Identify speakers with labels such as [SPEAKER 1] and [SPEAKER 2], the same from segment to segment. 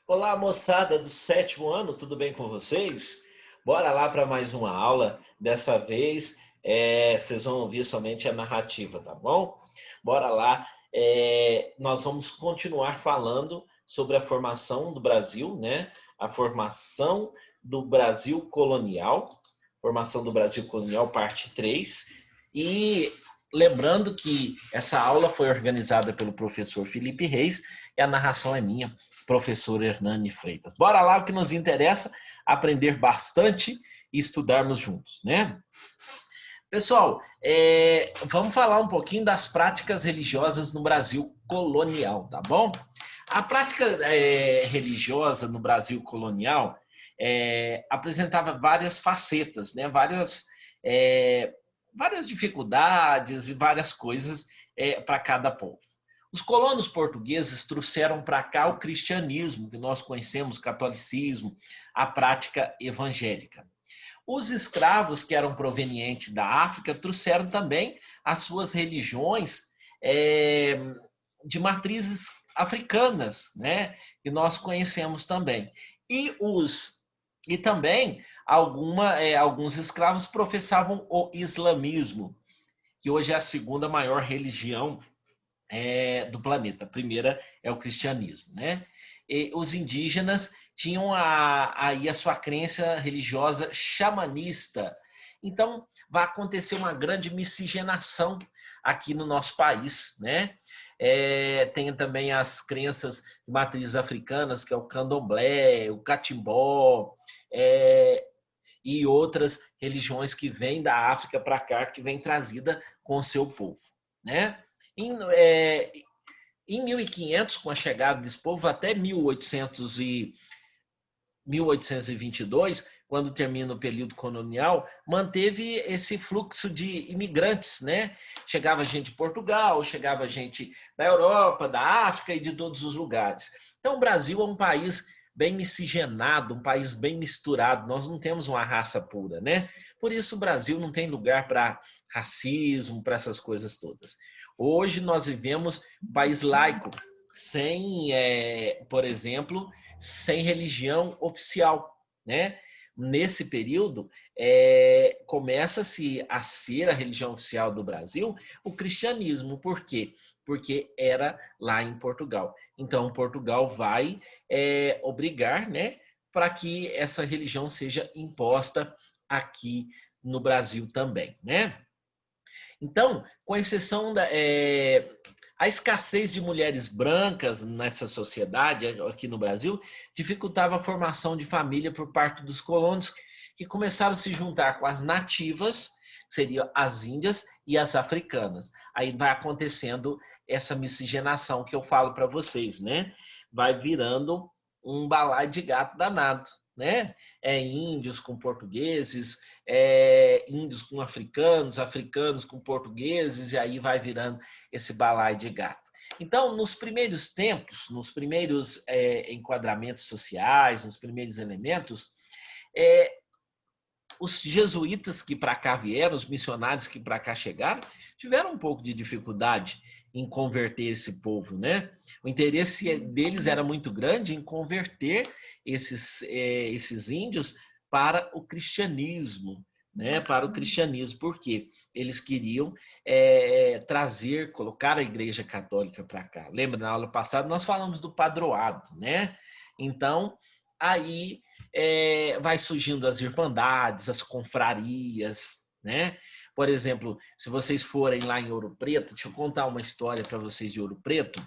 [SPEAKER 1] Olá, moçada do sétimo ano, tudo bem com vocês? Bora lá para mais uma aula. Dessa vez, vocês vão ouvir somente a narrativa, tá bom? Bora lá. Nós vamos continuar falando sobre a formação do Brasil, né? A formação do Brasil colonial, formação do Brasil colonial, parte 3. E lembrando que essa aula foi organizada pelo professor Felipe Reis e a narração é minha, professor Hernani Freitas. Bora lá, o que nos interessa, aprender bastante e estudarmos juntos, né? Pessoal, vamos falar um pouquinho das práticas religiosas no Brasil colonial, tá bom? A prática religiosa no Brasil colonial apresentava várias facetas, né? Várias dificuldades e várias coisas para cada povo. Os colonos portugueses trouxeram para cá o cristianismo, que nós conhecemos, catolicismo, a prática evangélica. Os escravos que eram provenientes da África trouxeram também as suas religiões de matrizes africanas, né, que nós conhecemos também. E também alguns escravos professavam o islamismo, que hoje é a segunda maior religião do planeta. A primeira é o cristianismo, né? E os indígenas tinham aí a sua crença religiosa xamanista. Então, vai acontecer uma grande miscigenação aqui no nosso país, né? Tem também as crenças de matrizes africanas, que é o candomblé, o catimbó, e outras religiões que vêm da África para cá, que vem trazida com o seu povo, né? Em 1500, com a chegada desse povo, até 1822, quando termina o período colonial, manteve esse fluxo de imigrantes, né? Chegava gente de Portugal, chegava gente da Europa, da África e de todos os lugares. Então, o Brasil é um país bem miscigenado, um país bem misturado. Nós não temos uma raça pura, né? Por isso, o Brasil não tem lugar para racismo, para essas coisas todas. Hoje nós vivemos um país laico, sem, por exemplo, sem religião oficial, né? Nesse período, começa-se a ser a religião oficial do Brasil o cristianismo. Por quê? Porque era lá em Portugal. Então, Portugal vai obrigar, né, para que essa religião seja imposta aqui no Brasil também, né? Então, com exceção a escassez de mulheres brancas nessa sociedade, aqui no Brasil, dificultava a formação de família por parte dos colonos, que começaram a se juntar com as nativas, que seriam as índias, e as africanas. Aí vai acontecendo essa miscigenação que eu falo para vocês, né? Vai virando um balaio de gato danado, né? Índios com portugueses, índios com africanos, africanos com portugueses, e aí vai virando esse balaio de gato. Então, nos primeiros tempos, nos primeiros enquadramentos sociais, nos primeiros elementos, os jesuítas que para cá vieram, os missionários que para cá chegaram, tiveram um pouco de dificuldade em converter esse povo, né? O interesse deles era muito grande em converter esses índios para o cristianismo, né? Para o cristianismo, porque eles queriam trazer, colocar a Igreja Católica para cá. Lembra, na aula passada nós falamos do padroado, né? Então, aí vai surgindo as irmandades, as confrarias, né? Por exemplo, se vocês forem lá em Ouro Preto, deixa eu contar uma história para vocês de Ouro Preto.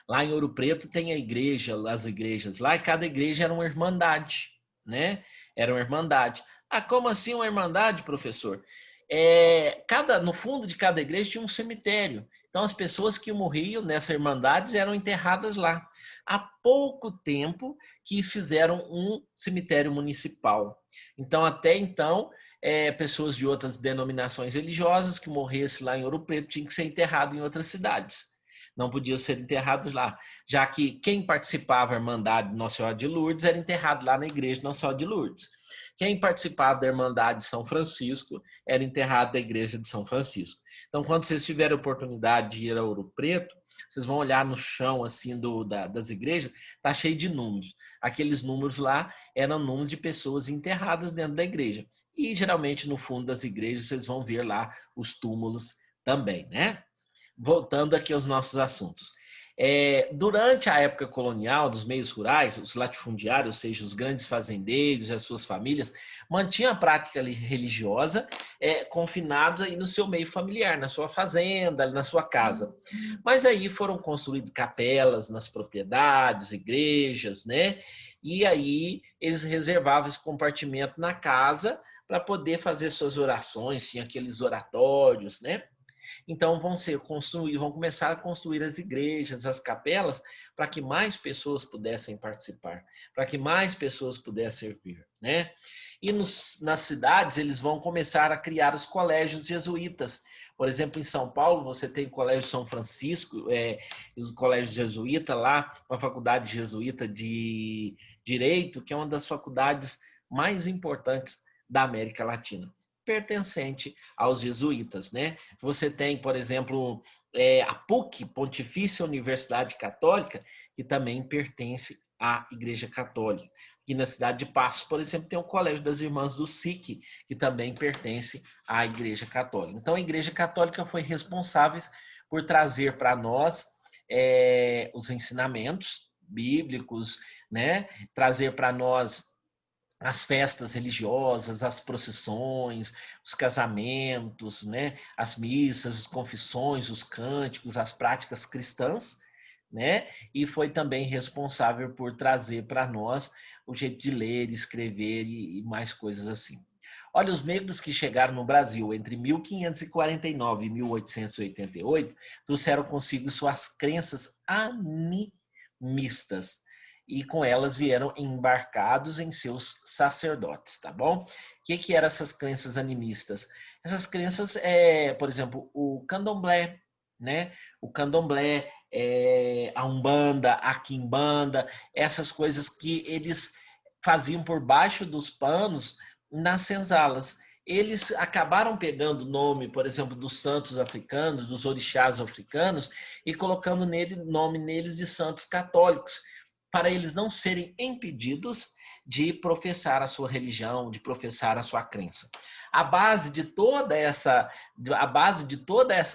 [SPEAKER 1] Lá em Ouro Preto tem a igreja, as igrejas lá, e cada igreja era uma irmandade, né? Era uma irmandade. Ah, como assim uma irmandade, professor? No fundo de cada igreja tinha um cemitério. Então, as pessoas que morriam nessas irmandades eram enterradas lá. Há pouco tempo que fizeram um cemitério municipal. Então, até então, pessoas de outras denominações religiosas que morressem lá em Ouro Preto tinham que ser enterrados em outras cidades. Não podiam ser enterrados lá, já que quem participava da Irmandade Nossa Senhora de Lourdes era enterrado lá na igreja Nossa Senhora de Lourdes. Quem participava da Irmandade de São Francisco era enterrado da Igreja de São Francisco. Então, quando vocês tiverem a oportunidade de ir a Ouro Preto, vocês vão olhar no chão assim das igrejas, tá cheio de números. Aqueles números lá eram números de pessoas enterradas dentro da igreja. E geralmente no fundo das igrejas vocês vão ver lá os túmulos também, né? Voltando aqui aos nossos assuntos. Durante a época colonial dos meios rurais, os latifundiários, ou seja, os grandes fazendeiros e as suas famílias, mantinham a prática religiosa confinados aí no seu meio familiar, na sua fazenda, na sua casa. Mas aí foram construídas capelas nas propriedades, igrejas, né? E aí eles reservavam esse compartimento na casa para poder fazer suas orações, tinha aqueles oratórios, né? Então vão começar a construir as igrejas, as capelas, para que mais pessoas pudessem participar, para que mais pessoas pudessem servir, né? E nas cidades eles vão começar a criar os colégios jesuítas. Por exemplo, em São Paulo você tem o Colégio São Francisco, o Colégio Jesuíta lá, uma faculdade jesuíta de Direito, que é uma das faculdades mais importantes da América Latina, pertencente aos jesuítas, né? Você tem, por exemplo, a PUC, Pontifícia Universidade Católica, que também pertence à Igreja Católica. Aqui na cidade de Passos, por exemplo, tem o Colégio das Irmãs do SIC, que também pertence à Igreja Católica. Então, a Igreja Católica foi responsável por trazer para nós os ensinamentos bíblicos, né? Trazer para nós as festas religiosas, as procissões, os casamentos, né? As missas, as confissões, os cânticos, as práticas cristãs, né? E foi também responsável por trazer para nós o jeito de ler, escrever e mais coisas assim. Olha, os negros que chegaram no Brasil entre 1549 e 1888 trouxeram consigo suas crenças animistas, e com elas vieram embarcados em seus sacerdotes, tá bom? O que eram essas crenças animistas? Essas crenças, por exemplo, o candomblé, né? O candomblé, a umbanda, a quimbanda, essas coisas que eles faziam por baixo dos panos nas senzalas. Eles acabaram pegando o nome, por exemplo, dos santos africanos, dos orixás africanos, e colocando nome neles de santos católicos, para eles não serem impedidos de professar a sua religião, de professar a sua crença. A base de toda essa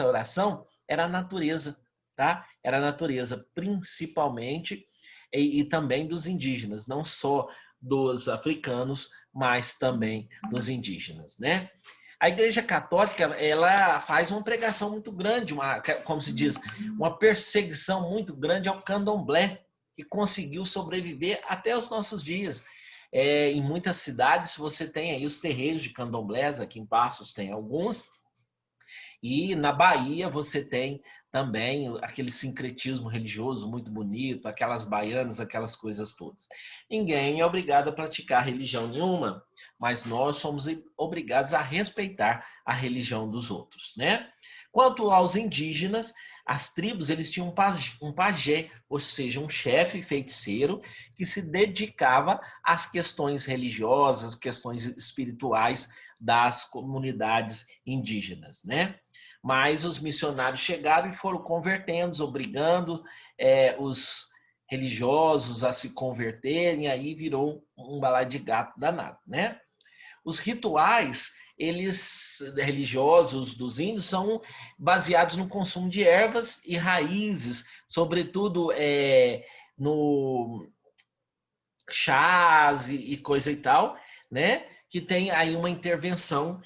[SPEAKER 1] oração era a natureza, tá? Era a natureza, principalmente, e também dos indígenas, não só dos africanos, mas também dos indígenas, né? A Igreja Católica, ela faz uma pregação muito grande, como se diz, uma perseguição muito grande ao candomblé, que conseguiu sobreviver até os nossos dias. Em muitas cidades você tem aí os terreiros de candomblés, aqui em Passos tem alguns, e na Bahia você tem também aquele sincretismo religioso muito bonito, aquelas baianas, aquelas coisas todas. Ninguém é obrigado a praticar religião nenhuma, mas nós somos obrigados a respeitar a religião dos outros, né? Quanto aos indígenas, as tribos, eles tinham um pajé, ou seja, um chefe feiticeiro que se dedicava às questões religiosas, questões espirituais das comunidades indígenas, né? Mas os missionários chegaram e foram convertendo, obrigando os religiosos a se converterem, aí virou um balaio de gato danado, né? Os rituais religiosos dos índios são baseados no consumo de ervas e raízes, sobretudo no chás e coisa e tal, né? Que tem aí uma intervenção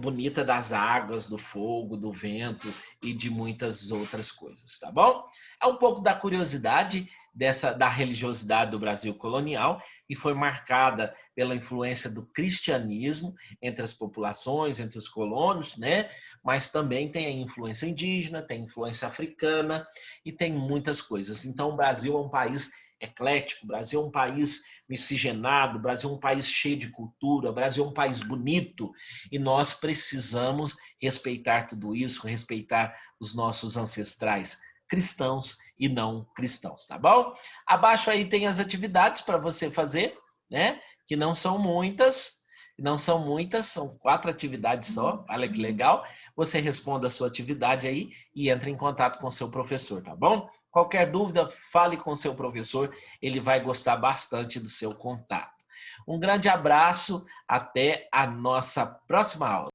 [SPEAKER 1] bonita das águas, do fogo, do vento e de muitas outras coisas, tá bom? É um pouco da curiosidade da religiosidade do Brasil colonial, que foi marcada pela influência do cristianismo entre as populações, entre os colonos, né? Mas também tem a influência indígena, tem a influência africana e tem muitas coisas. Então, o Brasil é um país eclético, o Brasil é um país miscigenado, o Brasil é um país cheio de cultura, o Brasil é um país bonito, e nós precisamos respeitar tudo isso, respeitar os nossos ancestrais cristãos e não cristãos, tá bom? Abaixo aí tem as atividades para você fazer, né? que não são muitas, são 4 atividades só, olha que legal. Você responda a sua atividade aí e entre em contato com o seu professor, tá bom? Qualquer dúvida, fale com o seu professor, ele vai gostar bastante do seu contato. Um grande abraço, até a nossa próxima aula.